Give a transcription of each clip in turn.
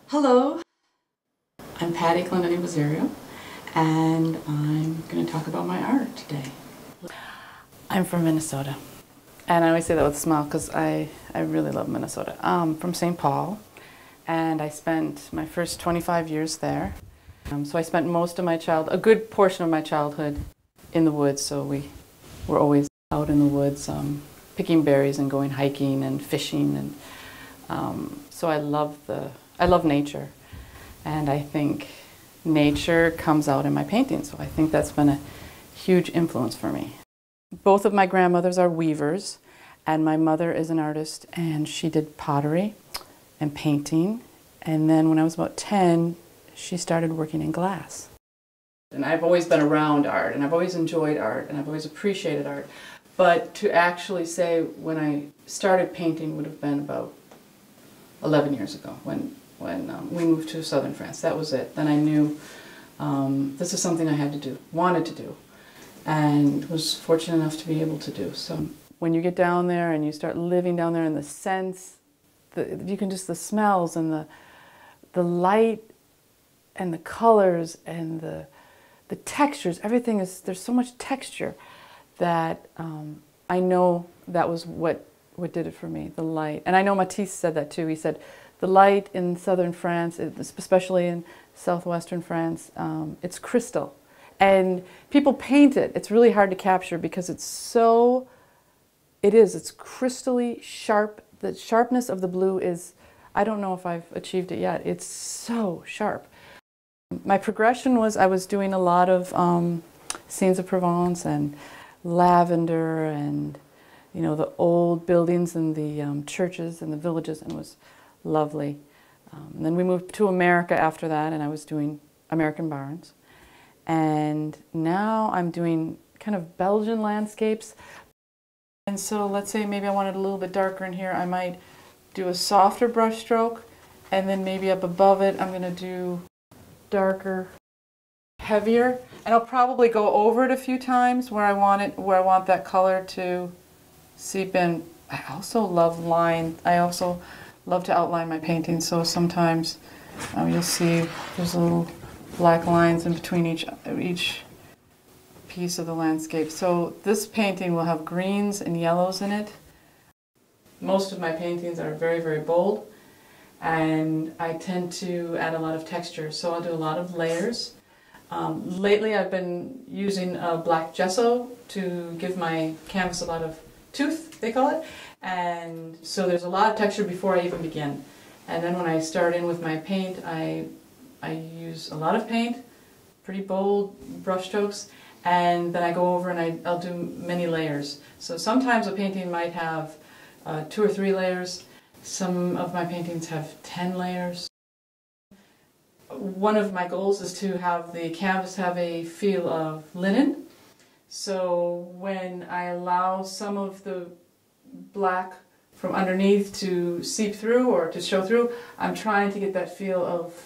Hello, I'm Patty Clendening Buzzerio, and I'm going to talk about my art today. I'm from Minnesota, and I always say that with a smile because I really love Minnesota. I'm from St. Paul, and I spent my first 25 years there. So I spent most of my a good portion of my childhood in the woods, so we were always out in the woods picking berries and going hiking and fishing, and so I love nature, and I think nature comes out in my painting, so I think that's been a huge influence for me. Both of my grandmothers are weavers, and my mother is an artist, and she did pottery and painting, and then when I was about 10, she started working in glass. And I've always been around art, and I've always enjoyed art, and I've always appreciated art, but to actually say when I started painting would have been about 11 years ago when we moved to southern France. That was it. Then I knew this is something I had to do, wanted to do, and was fortunate enough to be able to do. So when you get down there and you start living down there, and the scents, you can just, the smells and the light and the colors and the textures, everything is, there's so much texture that I know that was what did it for me, the light. And I know Matisse said that too. He said the light in southern France, especially in southwestern France, it's crystal. And people paint it. It's really hard to capture because it's crystally sharp. The sharpness of the blue is, I don't know if I've achieved it yet. It's so sharp. My progression was I was doing a lot of scenes of Provence and lavender and, you know, the old buildings and the churches and the villages, and it was lovely. And then we moved to America after that, and I was doing American barns. And now I'm doing kind of Belgian landscapes. And so let's say maybe I wanted a little bit darker in here. I might do a softer brush stroke, and then maybe up above it I'm going to do darker, heavier, and I'll probably go over it a few times where I want that color to seep in. I also love line. I also love to outline my paintings, so sometimes you'll see there's little black lines in between each piece of the landscape. So this painting will have greens and yellows in it. Most of my paintings are very, very bold, and I tend to add a lot of texture, so I'll do a lot of layers. Lately I've been using black gesso to give my canvas a lot of tooth, they call it, and so there's a lot of texture before I even begin. And then when I start in with my paint, I use a lot of paint, pretty bold brush strokes, and then I go over and I'll do many layers. So sometimes a painting might have 2 or 3 layers. Some of my paintings have 10 layers. One of my goals is to have the canvas have a feel of linen. So when I allow some of the black from underneath to seep through or to show through, I'm trying to get that feel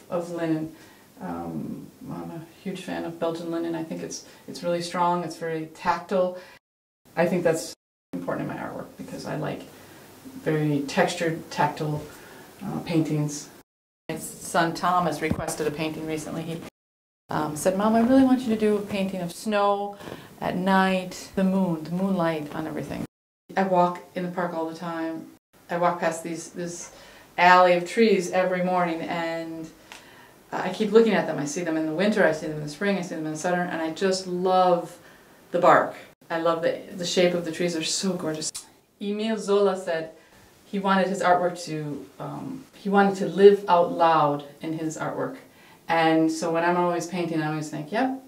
of linen. I'm a huge fan of Belgian linen. I think it's really strong, it's very tactile. I think that's important in my artwork because I like very textured, tactile paintings. My son Thomas requested a painting recently. He said, "Mom, I really want you to do a painting of snow at night, the moonlight on everything." I walk in the park all the time. I walk past this alley of trees every morning, and I keep looking at them. I see them in the winter, I see them in the spring, I see them in the summer, and I just love the bark. I love the shape of the trees. They're so gorgeous. Emile Zola said he wanted his artwork to, he wanted to live out loud in his artwork. And so when I'm always painting, I always think, yep,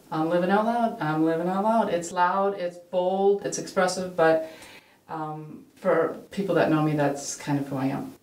I'm living out loud, I'm living out loud. It's loud, it's bold, it's expressive, but for people that know me, that's kind of who I am.